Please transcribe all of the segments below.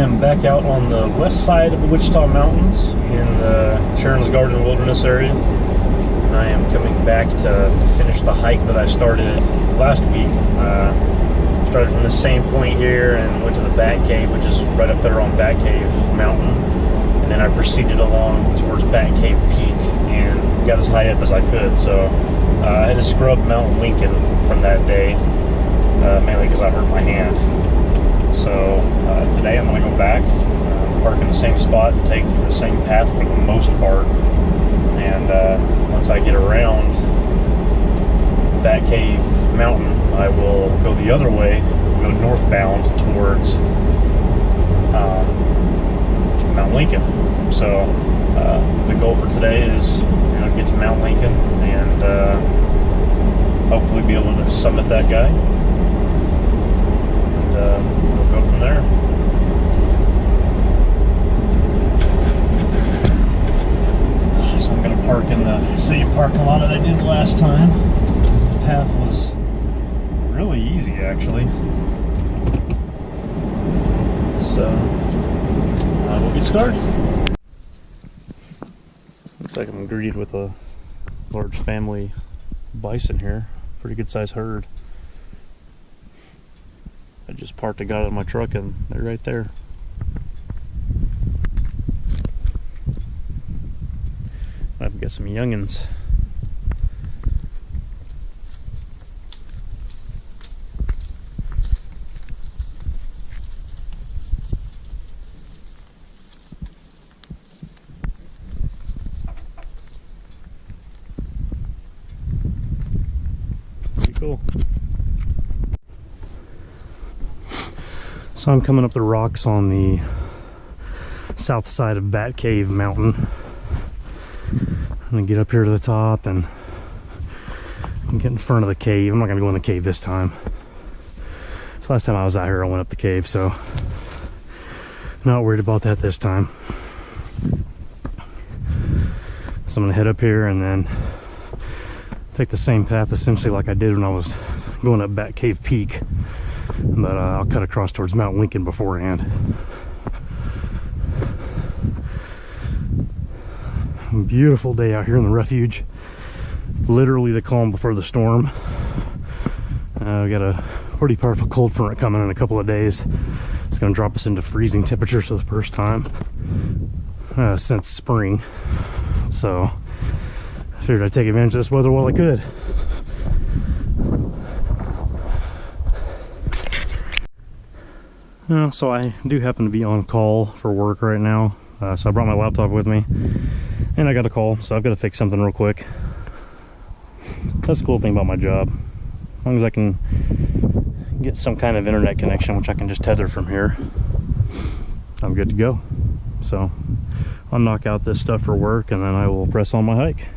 am back out on the west side of the Wichita Mountains in the Sharon's Garden Wilderness area. I am coming back to finish the hike that I started last week. Started from the same point here and went to the Bat Cave, which is right up there on Bat Cave Mountain. And then I proceeded along towards Bat Cave Peak and got as high up as I could. So I had to scrub Mount Lincoln from that day, mainly because I hurt my hand. So today I'm going to go back, park in the same spot, and take the same path for the most part. And once I get around Bat Cave Mountain, I will go the other way, go northbound towards Mount Lincoln. So the goal for today is get to Mount Lincoln and hopefully be able to summit that guy. And we'll go from there. So I'm going to park in the same parking lot that I did last time. The path was really easy, actually. So we'll get started. Looks like I'm greeted with a large family bison here. Pretty good sized herd. I just parked and got out of my truck and they're right there. I've got some youngins. Pretty cool. So I'm coming up the rocks on the south side of Bat Cave Mountain. I'm gonna get up here to the top and get in front of the cave. I'm not gonna go in the cave this time. It's the last time I was out here I went up the cave, so not worried about that this time. So I'm gonna head up here and then take the same path essentially like I did when I was going up Bat Cave Peak. But I'll cut across towards Mount Lincoln beforehand. Beautiful day out here in the refuge. Literally the calm before the storm. We got a pretty powerful cold front coming in a couple of days. It's going to drop us into freezing temperatures for the first time since spring. So I figured I'd take advantage of this weather while I could. So I do happen to be on call for work right now, so I brought my laptop with me and I got a call, so I've got to fix something real quick. That's the cool thing about my job. As long as I can get some kind of internet connection, which I can just tether from here, I'm good to go. So I'll knock out this stuff for work and then I will press on my hike.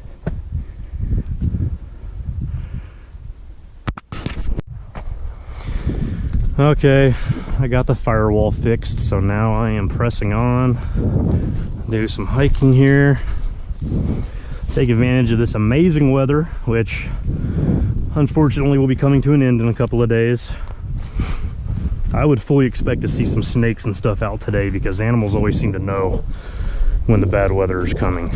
Okay, I got the firewall fixed, so now I am pressing on, do some hiking here, take advantage of this amazing weather, which unfortunately will be coming to an end in a couple of days. I would fully expect to see some snakes and stuff out today because animals always seem to know when the bad weather is coming.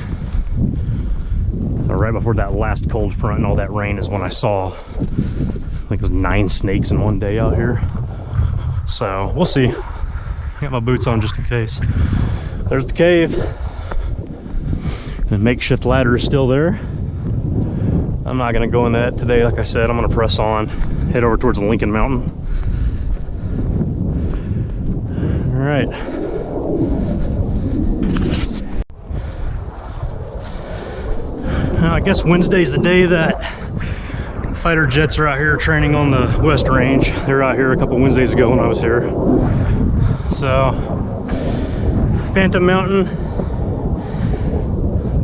Right before that last cold front and all that rain is when I saw, I think it was 9 snakes in one day out here. So we'll see. Got my boots on just in case. There's the cave. The makeshift ladder is still there. I'm not gonna go in that today. Like I said, I'm gonna press on, head over towards the Lincoln Mountain. All right. Now, I guess Wednesday's the day that fighter jets are out here training on the West Range. They were out here a couple Wednesdays ago when I was here. So, Phantom Mountain,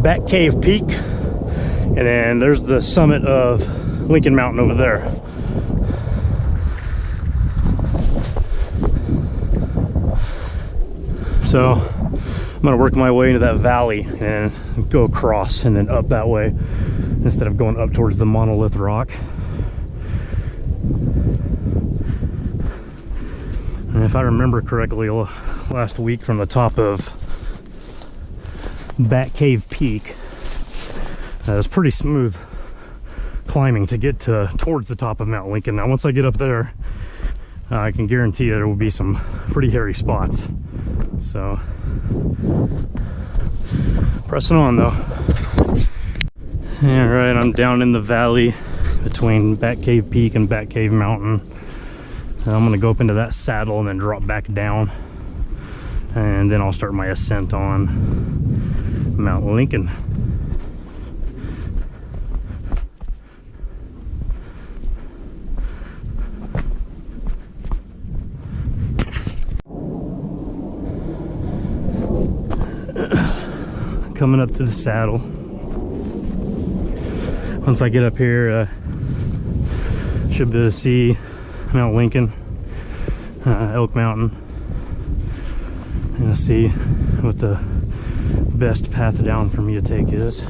Bat Cave Peak, and then there's the summit of Lincoln Mountain over there. So, I'm gonna work my way into that valley and go across and then up that way instead of going up towards the monolith rock. And if I remember correctly, last week from the top of Bat Cave Peak. It was pretty smooth climbing to get towards the top of Mount Lincoln. Now once I get up there, I can guarantee there will be some pretty hairy spots. So pressing on though. All right, I'm down in the valley between Bat Cave Peak and Bat Cave Mountain. I'm gonna go up into that saddle and then drop back down, and then I'll start my ascent on Mount Lincoln. Coming up to the saddle. Once I get up here, should be able to see Mount Lincoln, Elk Mountain, and I'll see what the best path down for me to take is.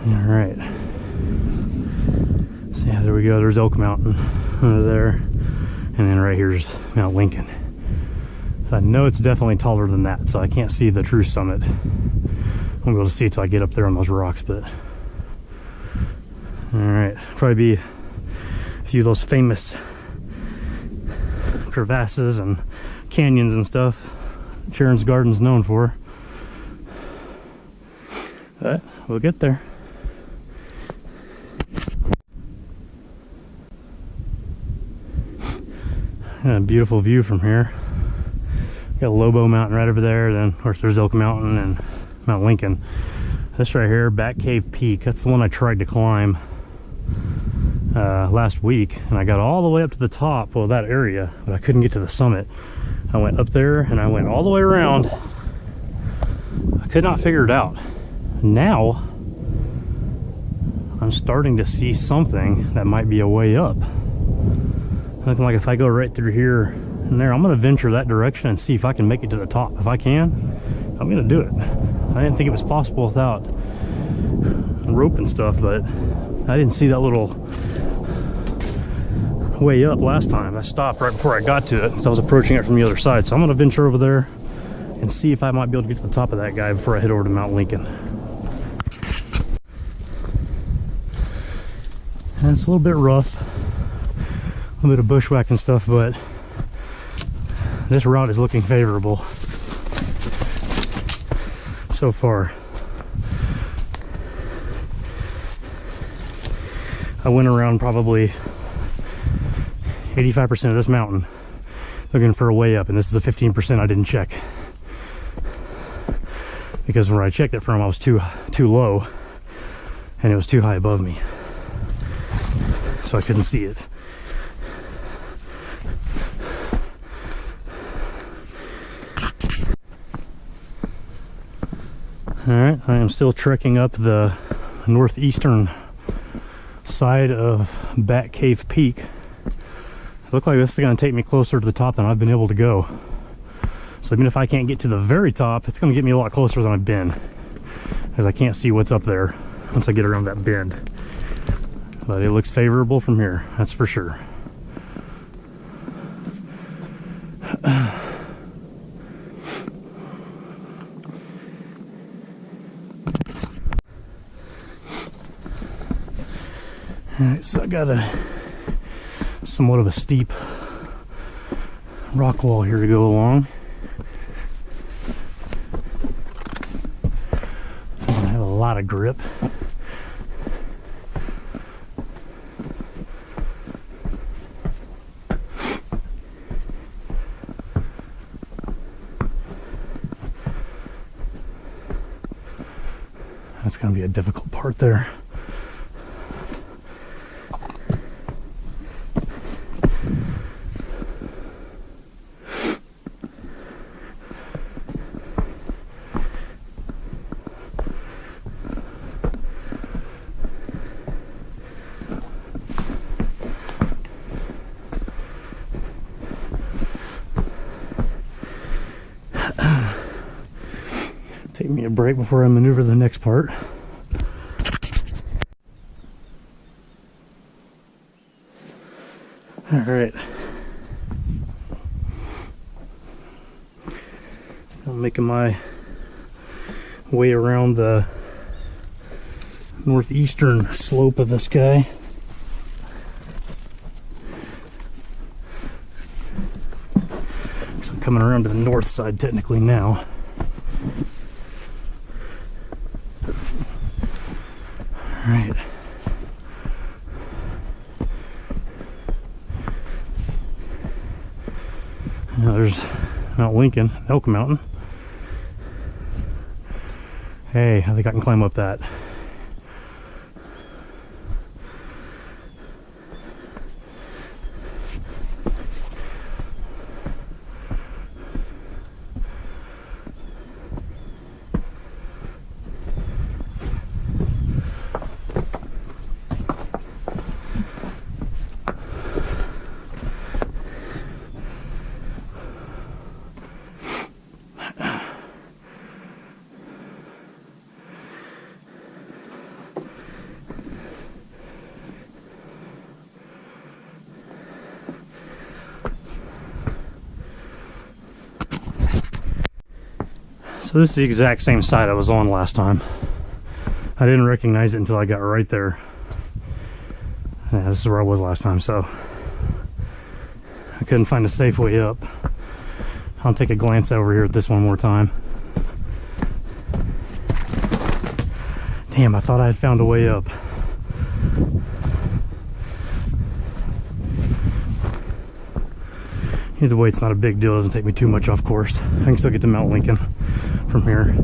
All right. So yeah, there we go. There's Elk Mountain over there, and then right here's Mount Lincoln. So I know it's definitely taller than that, so I can't see the true summit. I won't be able to see it till I get up there on those rocks, but all right, probably be a few of those famous crevasses and canyons and stuff Sharon's garden's known for, but we'll get there. And a beautiful view from here. Got Lobo Mountain right over there, then of course there's Elk Mountain and Mount Lincoln. This right here, Bat Cave Peak, that's the one I tried to climb last week, and I got all the way up to the top of that area, but I couldn't get to the summit. I went up there and I went all the way around. I could not figure it out. Now I'm starting to see something that might be a way up. Looking like if I go right through here and there, I'm going to venture that direction and see if I can make it to the top. If I can, I'm going to do it. I didn't think it was possible without rope and stuff, but I didn't see that little way up last time. I stopped right before I got to it, so I was approaching it from the other side. So I'm going to venture over there and see if I might be able to get to the top of that guy before I head over to Mount Lincoln. And it's a little bit rough, a little bit of bushwhack and stuff, but this route is looking favorable so far. I went around probably 85% of this mountain looking for a way up, and this is the 15% I didn't check, because where I checked it from I was too low and it was too high above me, so I couldn't see it. Alright, I am still trekking up the northeastern side of Bat Cave Peak. It looks like this is going to take me closer to the top than I've been able to go. So even if I can't get to the very top, it's going to get me a lot closer than I've been, because I can't see what's up there once I get around that bend. But it looks favorable from here, that's for sure. Alright, so I got somewhat of a steep rock wall here to go along. Doesn't have a lot of grip. That's going to be a difficult part there. Take me a break before I maneuver the next part. All right. So I'm making my way around the northeastern slope of this guy. So I'm coming around to the north side technically now. All right. Now there's Mount Lincoln, Elk Mountain. Hey, I think I can climb up that. So this is the exact same side I was on last time. I didn't recognize it until I got right there. Yeah, this is where I was last time, so I couldn't find a safe way up. I'll take a glance over here at this one more time. Damn, I thought I had found a way up. Either way, it's not a big deal. It doesn't take me too much off course. I can still get to Mount Lincoln from here.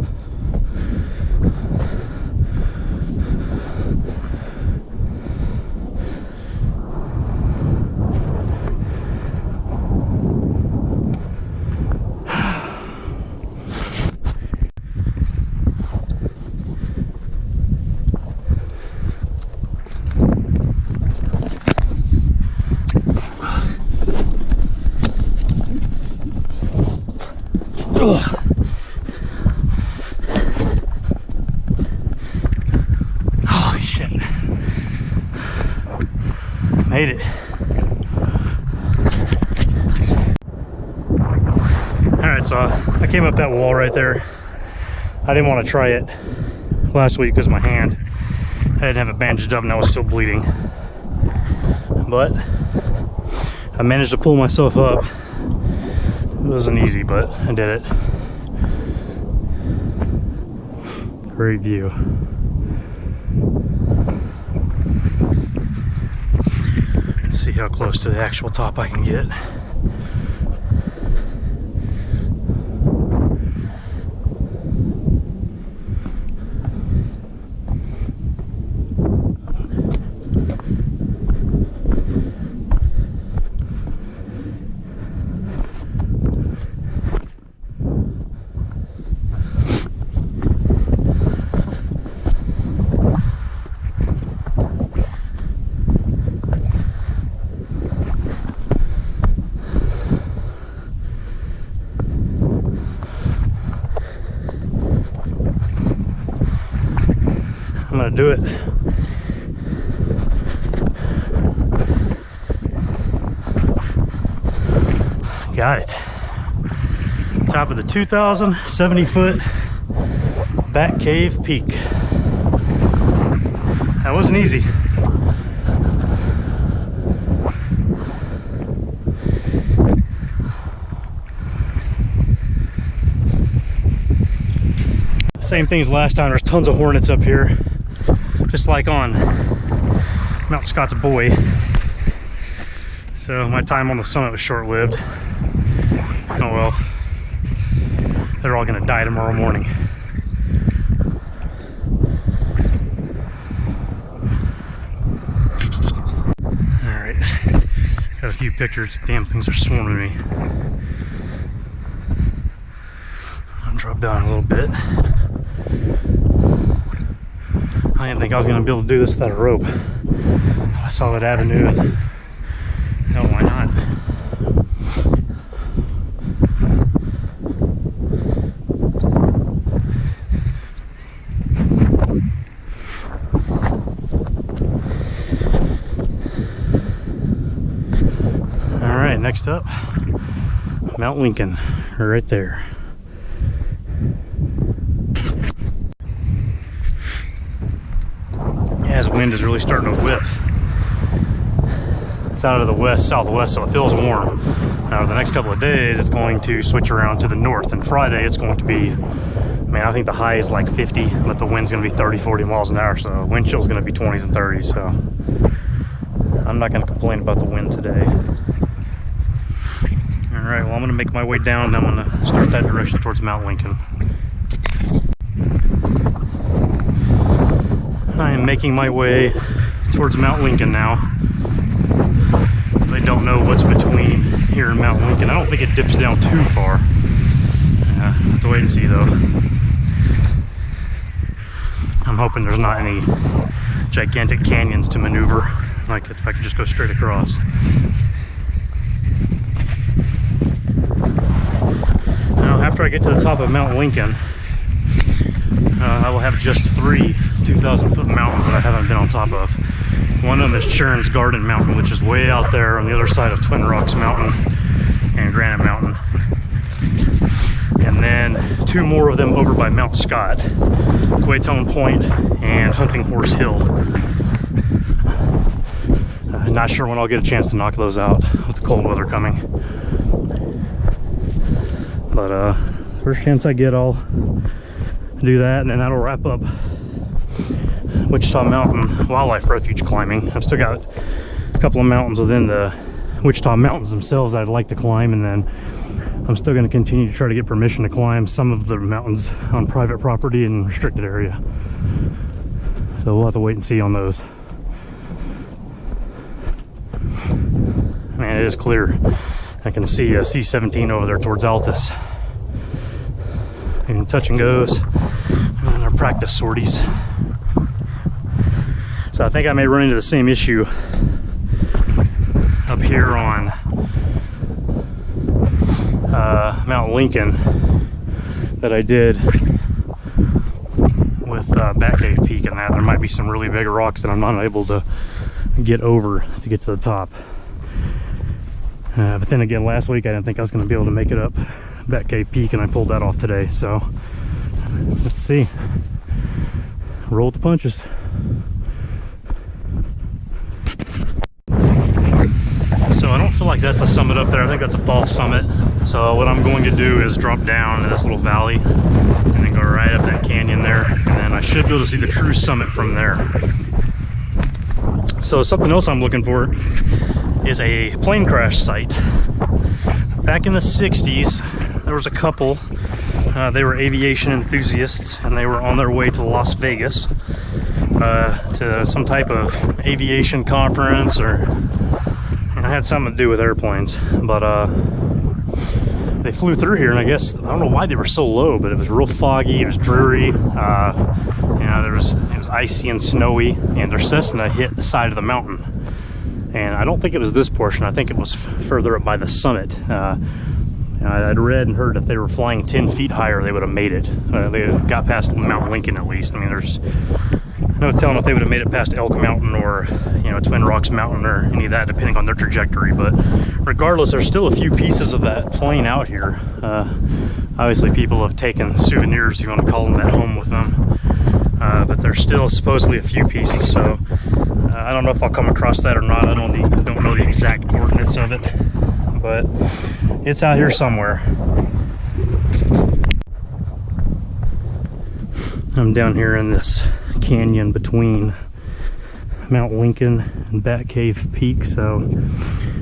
Holy shit. Made it. Alright, so I came up that wall right there. I didn't want to try it last week because my hand, I didn't have it bandaged up and I was still bleeding. But I managed to pull myself up. It wasn't easy, but I did it. Great view. Let's see how close to the actual top I can get. I'm gonna do it. Got it. Top of the 2,070-foot back cave peak. That wasn't easy. Same thing as last time. There's tons of hornets up here, just like on Mount Scott's Boy. So my time on the summit was short-lived. Oh well. They're all gonna die tomorrow morning. Alright. Got a few pictures. Damn, things are swarming me. I'll drop down a little bit. I didn't think I was going to be able to do this without a rope. I saw that avenue and no, why not? next up, Mount Lincoln, right there. Yeah, this wind is really starting to whip. It's out of the west-southwest, so it feels warm. Now, the next couple of days, it's going to switch around to the north, and Friday, it's going to be, man, I think the high is like 50, but the wind's going to be 30, 40 miles an hour, so wind chill is going to be 20s and 30s, so I'm not going to complain about the wind today. All right, well, I'm going to make my way down, and I'm going to start that direction towards Mount Lincoln. I am making my way towards Mount Lincoln now. I don't know what's between here and Mount Lincoln. I don't think it dips down too far. We'll have to wait and see, though. I'm hoping there's not any gigantic canyons to maneuver, like if I could just go straight across. Now, after I get to the top of Mount Lincoln, I will have just 3 2,000-foot mountains that I haven't been on top of. One of them is Sharon's Garden Mountain, which is way out there on the other side of Twin Rocks Mountain and Granite Mountain. And then 2 more of them over by Mount Scott, Quaytone Point and Hunting Horse Hill. Not sure when I'll get a chance to knock those out with the cold weather coming. But first chance I get, I'll do that, and then that'll wrap up Wichita Mountain Wildlife Refuge climbing. I've still got a couple of mountains within the Wichita Mountains themselves that I'd like to climb, and then I'm still going to continue to try to get permission to climb some of the mountains on private property and restricted area. So we'll have to wait and see on those. Man, it is clear. I can see a C-17 over there towards Altus. And touch and goes, and our practice sorties. So I think I may run into the same issue up here on Mount Lincoln that I did with Batcave Peak, and that there might be some really big rocks that I'm not able to get over to get to the top. But then again, last week I didn't think I was going to be able to make it up Batcave Peak, and I pulled that off today. So let's see. Roll with the punches. So I don't feel like that's the summit up there. I think that's a false summit. So what I'm going to do is drop down in this little valley and then go right up that canyon there, and then I should be able to see the true summit from there. So something else I'm looking for is a plane crash site. Back in the 60s, there was a couple. They were aviation enthusiasts, and they were on their way to Las Vegas to some type of aviation conference, or it had something to do with airplanes. But they flew through here, and I guess, I don't know why they were so low, but it was real foggy, it was dreary, you know, it was icy and snowy, and their Cessna hit the side of the mountain. And I don't think it was this portion. I think it was further up by the summit. I'd read and heard if they were flying 10 feet higher, they would have made it. They got past Mount Lincoln at least. I mean, there's no telling if they would have made it past Elk Mountain or, you know, Twin Rocks Mountain or any of that, depending on their trajectory. But regardless, there's still a few pieces of that plane out here. Obviously, people have taken souvenirs, if you want to call them, at home with them. But there's still supposedly a few pieces, so I don't know if I'll come across that or not. I don't know the exact coordinates of it, but it's out here somewhere. I'm down here in this canyon between Mount Lincoln and Batcave Peak, so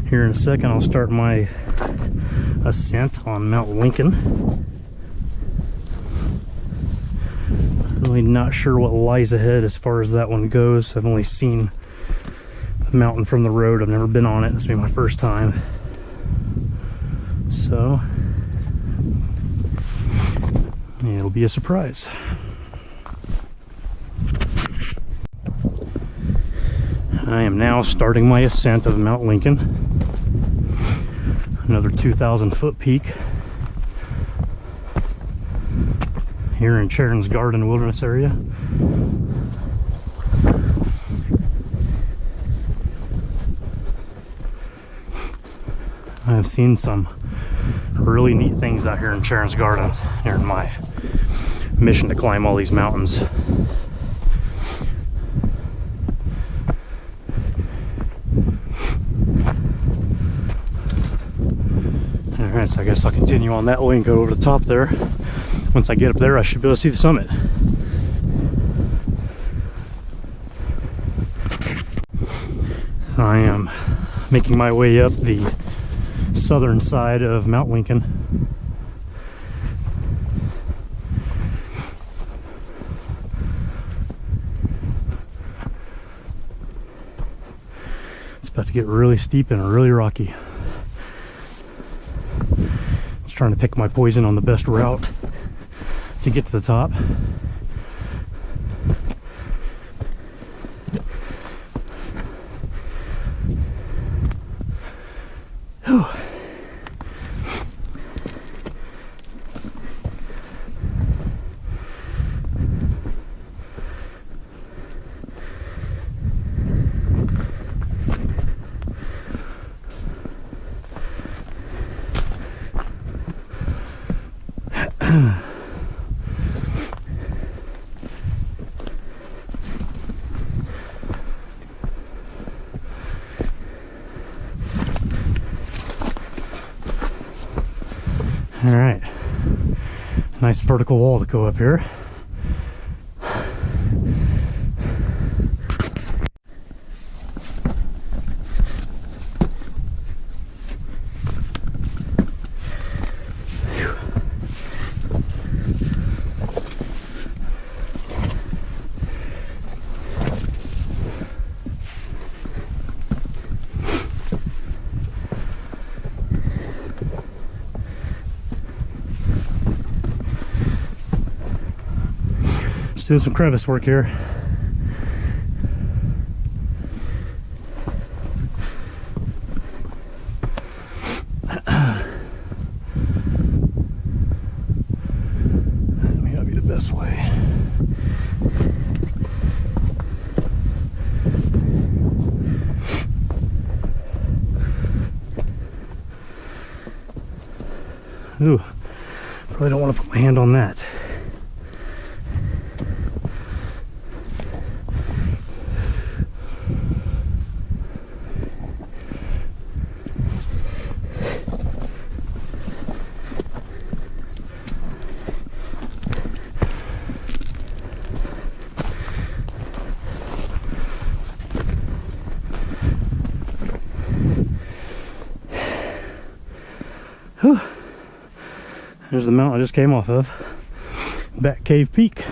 here in a second I'll start my ascent on Mount Lincoln. Really not sure what lies ahead as far as that one goes. I've only seen the mountain from the road. I've never been on it. This will be my first time. So it'll be a surprise. I am now starting my ascent of Mount Lincoln. Another 2,000-foot peak here in Sharon's Garden Wilderness area. I I've seen some really neat things out here in Sharon's Garden during my mission to climb all these mountains. Alright, so I guess I'll continue on that way and go over the top there. Once I get up there, I should be able to see the summit. So I am making my way up the southern side of Mount Lincoln. It's about to get really steep and really rocky. Just trying to pick my poison on the best route to get to the top. Whew. All right, nice vertical wall to go up here. Doing some crevice work here. That may not be the best way. Ooh, probably don't want to put my hand on that. Whew. There's the mountain I just came off of, Bat Cave Peak.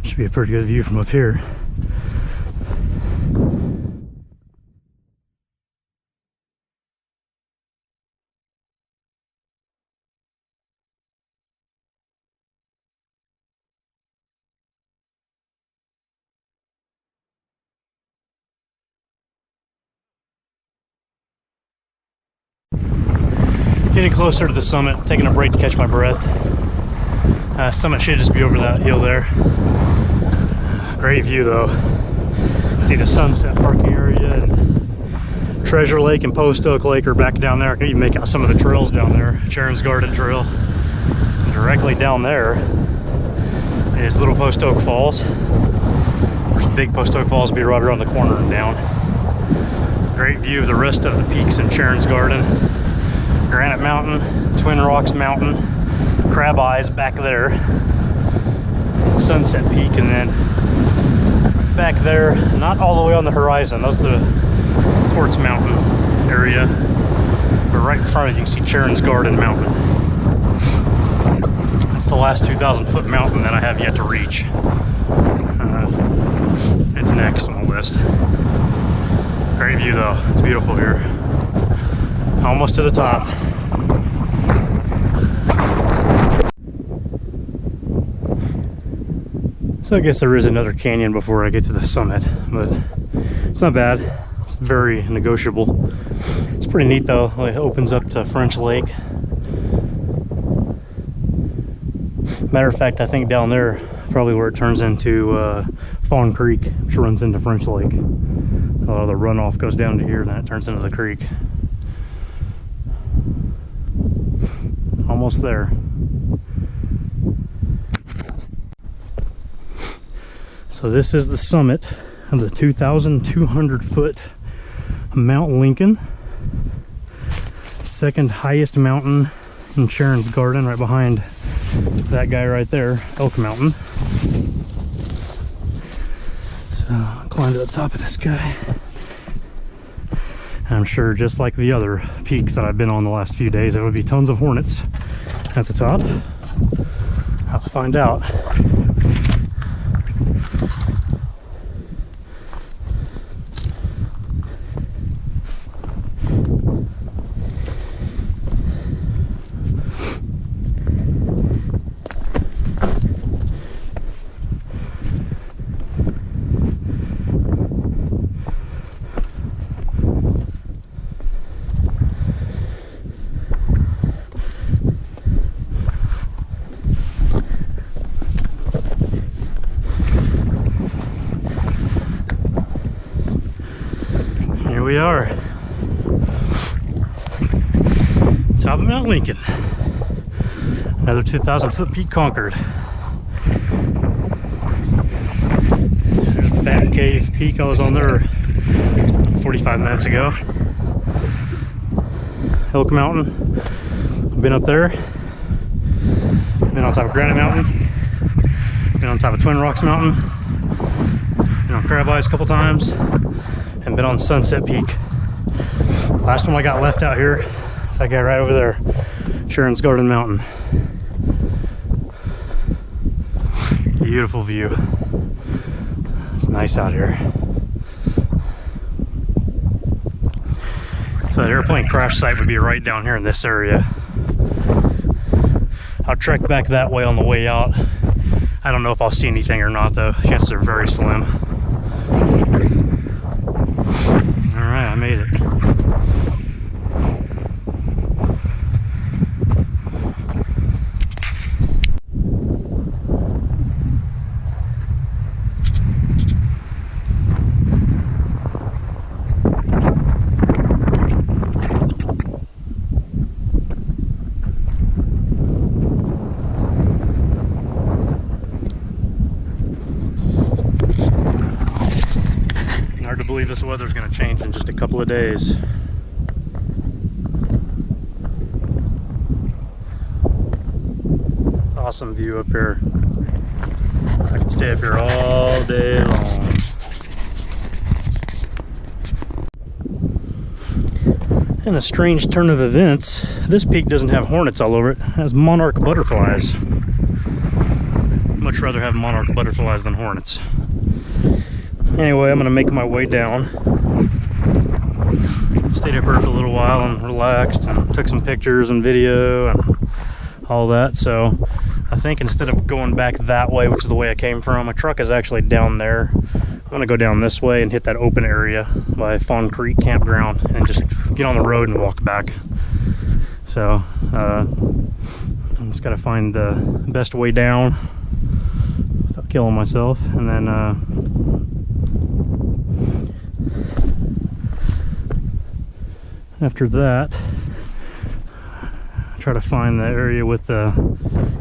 Should be a pretty good view from up here. Getting closer to the summit, taking a break to catch my breath. Summit should just be over that hill there. Great view though. See the Sunset parking area and Treasure Lake and Post Oak Lake are back down there. I can even make out some of the trails down there. Sharon's Garden Trail. And directly down there is Little Post Oak Falls. There's Big Post Oak Falls will be right around the corner and down. Great view of the rest of the peaks in Sharon's Garden. Granite Mountain, Twin Rocks Mountain, Crab Eyes back there, Sunset Peak, and then back there, not all the way on the horizon. That's the Quartz Mountain area. But right in front of you can see Charon's Garden Mountain. That's the last 2,000-foot mountain that I have yet to reach. It's next on the list. Great view though, it's beautiful here. Almost to the top. So I guess there is another canyon before I get to the summit, but it's not bad. It's very negotiable. It's pretty neat though. It opens up to French Lake. Matter of fact, I think down there probably where it turns into Fawn Creek, which runs into French Lake. A lot of the runoff goes down to here and then it turns into the creek. Almost there. So this is the summit of the 2,200-foot Mount Lincoln. Second highest mountain in Sharon's Garden, right behind that guy right there, Elk Mountain. So I'll climb to the top of this guy. I'm sure just like the other peaks that I've been on the last few days, there would be tons of hornets at the top. I'll have to find out. We are top of Mount Lincoln, another 2,000-foot peak conquered. There's Bat Cave Peak. I was on there 45 minutes ago. Elk Mountain, been up there. Been on top of Granite Mountain. Been on top of Twin Rocks Mountain. Been on Crab Eyes a couple times. And been on Sunset Peak. Last one I got left out here is that guy right over there, Sharon's Garden Mountain. Beautiful view. It's nice out here. So that airplane crash site would be right down here in this area. I'll trek back that way on the way out. I don't know if I'll see anything or not though. Chances are very slim. Alright, I made it. Hard to believe this weather's going to change in just a couple of days. Awesome view up here. I could stay up here all day long. And a strange turn of events, this peak doesn't have hornets all over it. It has monarch butterflies. I'd much rather have monarch butterflies than hornets. Anyway, I'm gonna make my way down. Stayed up here for a little while and relaxed and took some pictures and video and all that. So I think instead of going back that way, which is the way I came from, my truck is actually down there. I'm gonna go down this way and hit that open area by Fawn Creek Campground and just get on the road and walk back. So I'm just gotta find the best way down without killing myself, and then after that, try to find the area with the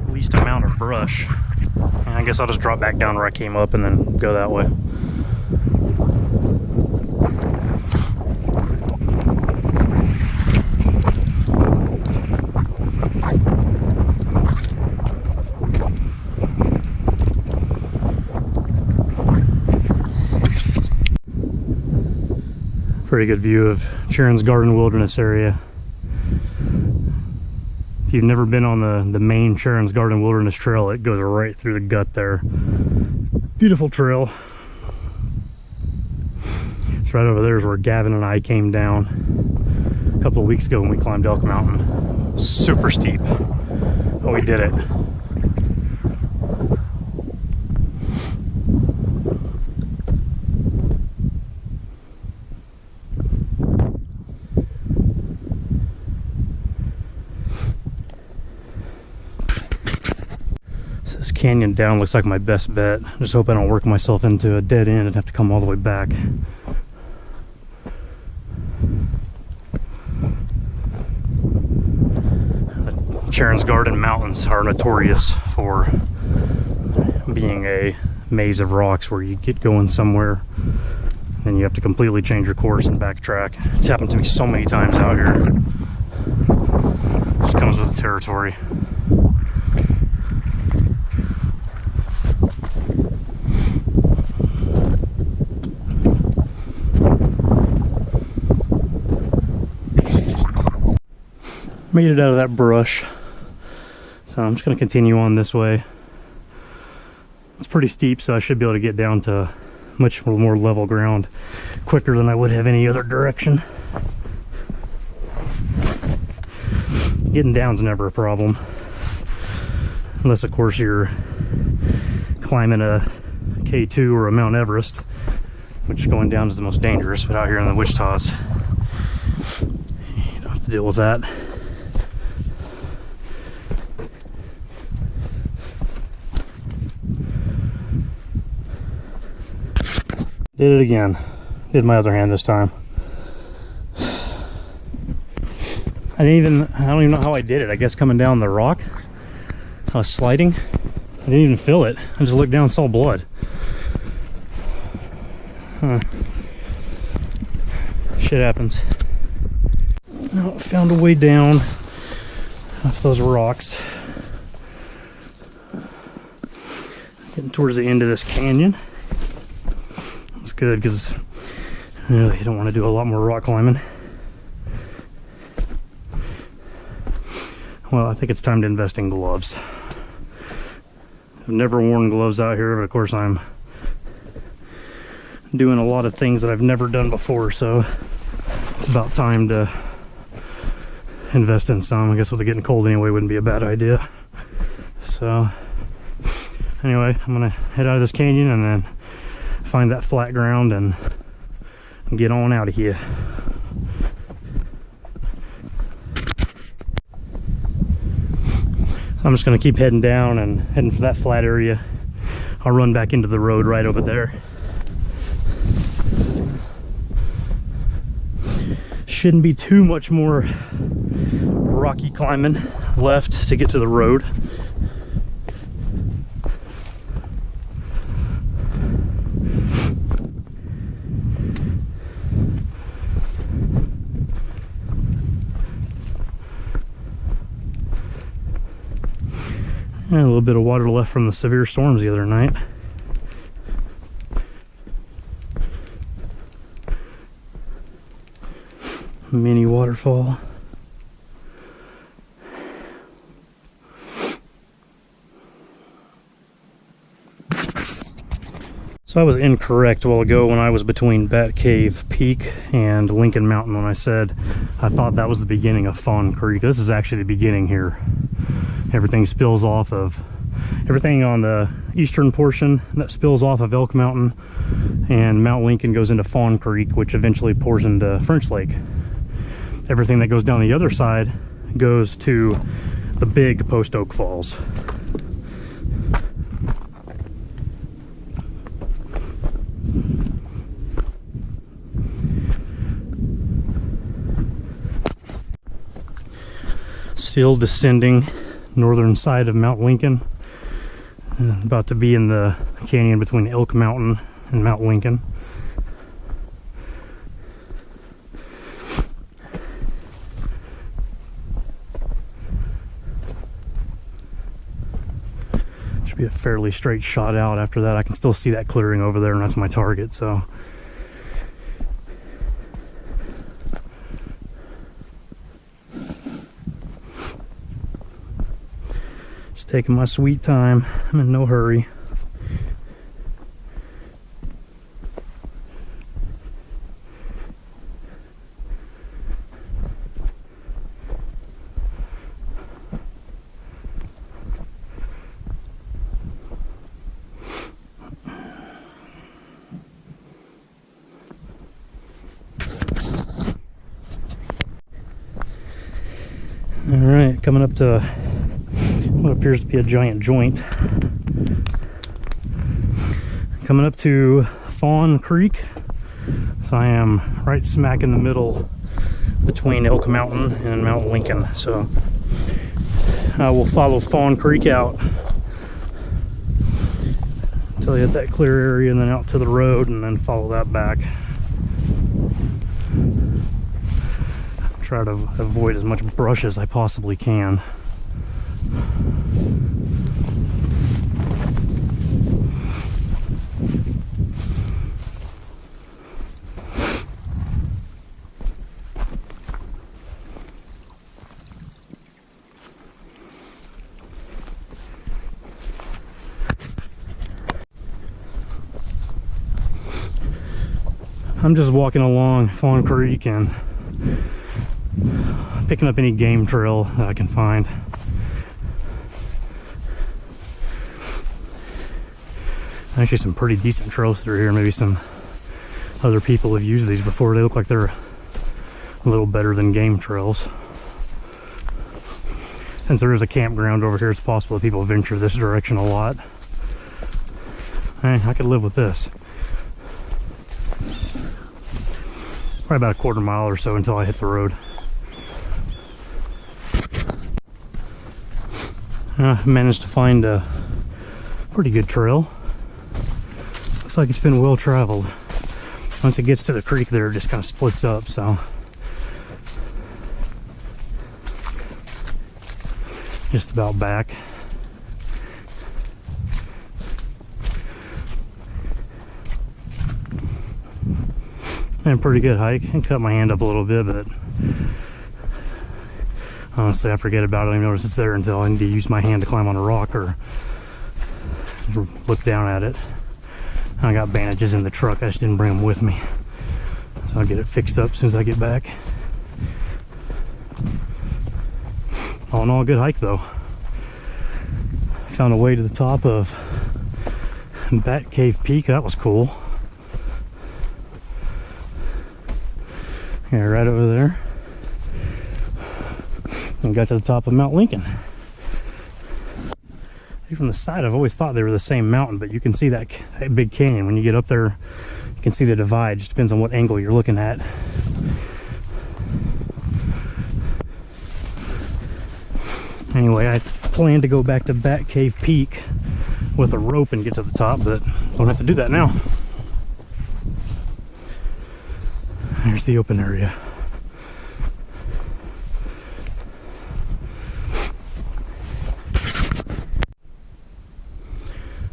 least amount of brush. And I guess I'll just drop back down where I came up and then go that way. Pretty good view of Sharon's Garden Wilderness area. If you've never been on the main Sharon's Garden Wilderness Trail, it goes right through the gut there. Beautiful trail. It's right over there is where Gavin and I came down a couple of weeks ago when we climbed Elk Mountain. Super steep, but we did it. This canyon down looks like my best bet. Just hope I don't work myself into a dead end and have to come all the way back. The Sharon's Garden Mountains are notorious for being a maze of rocks where you get going somewhere and you have to completely change your course and backtrack. It's happened to me so many times out here. It just comes with the territory. Made it out of that brush, so I'm just going to continue on this way. It's pretty steep, so I should be able to get down to much more level ground quicker than I would have any other direction. Getting down's never a problem, unless of course you're climbing a K2 or a Mount Everest, which going down is the most dangerous. But out here in the Wichitas, you don't have to deal with that. Did it again. Did my other hand this time. I don't even know how I did it. I guess coming down the rock, I was sliding. I didn't even feel it. I just looked down and saw blood. Huh. Shit happens. Oh, I found a way down off those rocks. Getting towards the end of this canyon. It's good because really you don't want to do a lot more rock climbing. Well, I think it's time to invest in gloves. I've never worn gloves out here, but of course I'm doing a lot of things that I've never done before, so it's about time to invest in some. I guess with it getting cold anyway wouldn't be a bad idea. So anyway, I'm gonna head out of this canyon and then find that flat ground and get on out of here. I'm just going to keep heading down and heading for that flat area. I'll run back into the road right over there. Shouldn't be too much more rocky climbing left to get to the road. And a little bit of water left from the severe storms the other night. Mini waterfall. So I was incorrect a while ago when I was between Bat Cave Peak and Lincoln Mountain when I said I thought that was the beginning of Fawn Creek. This is actually the beginning here. Everything spills off of, everything on the eastern portion that spills off of Elk Mountain, and Mount Lincoln goes into Fawn Creek, which eventually pours into French Lake. Everything that goes down the other side goes to the big Post Oak Falls. Still descending northern side of Mount Lincoln. About to be in the canyon between Elk Mountain and Mount Lincoln. Should be a fairly straight shot out after that. I can still see that clearing over there, and that's my target, so taking my sweet time. I'm in no hurry. Alright, coming up to what appears to be a giant joint. Coming up to Fawn Creek. So I am right smack in the middle between Elk Mountain and Mount Lincoln. So I will follow Fawn Creek out until I hit that clear area and then out to the road and then follow that back. Try to avoid as much brush as I possibly can. I'm just walking along Fawn Creek and picking up any game trail that I can find. Actually some pretty decent trails through here. Maybe some other people have used these before. They look like they're a little better than game trails. Since there is a campground over here, it's possible that people venture this direction a lot. Hey, I could live with this. Probably about a quarter mile or so until I hit the road. I managed to find a pretty good trail. Looks like it's been well traveled. Once it gets to the creek there, it just kind of splits up, so just about back. And pretty good hike. I cut my hand up a little bit, but honestly, I forget about it. I don't even notice it's there until I need to use my hand to climb on a rock or look down at it. I got bandages in the truck. I just didn't bring them with me. So I'll get it fixed up as soon as I get back. All in all, a good hike though. Found a way to the top of Bat Cave Peak. That was cool. Yeah, right over there. And got to the top of Mount Lincoln. From the side, I've always thought they were the same mountain, but you can see that big canyon. When you get up there, you can see the divide. Just depends on what angle you're looking at. Anyway, I plan to go back to Bat Cave Peak with a rope and get to the top, but don't have to do that now. There's the open area.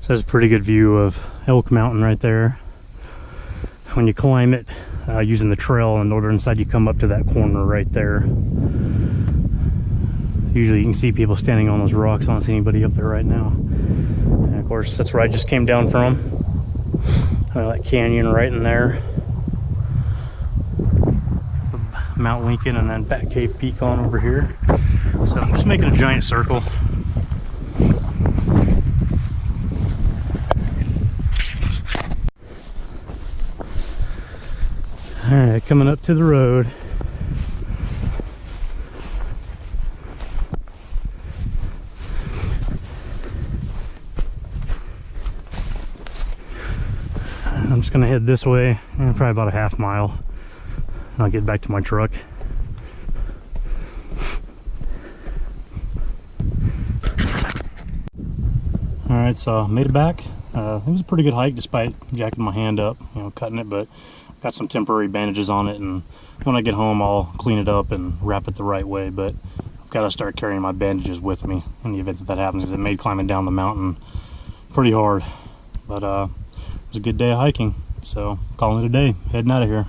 So that's a pretty good view of Elk Mountain right there. When you climb it using the trail on the northern side, you come up to that corner right there. Usually you can see people standing on those rocks. I don't see anybody up there right now. And of course, that's where I just came down from. That canyon right in there. Mount Lincoln and then Bat Cave Peak on over here. So I'm just making a giant circle. Alright, coming up to the road. I'm just gonna head this way, probably about a half mile. I'll get back to my truck. Alright, so I made it back. It was a pretty good hike despite jacking my hand up, cutting it, but got some temporary bandages on it, and when I get home I'll clean it up and wrap it the right way, but I've got to start carrying my bandages with me in the event that happens, because it made climbing down the mountain pretty hard. But it was a good day of hiking, so calling it a day, heading out of here.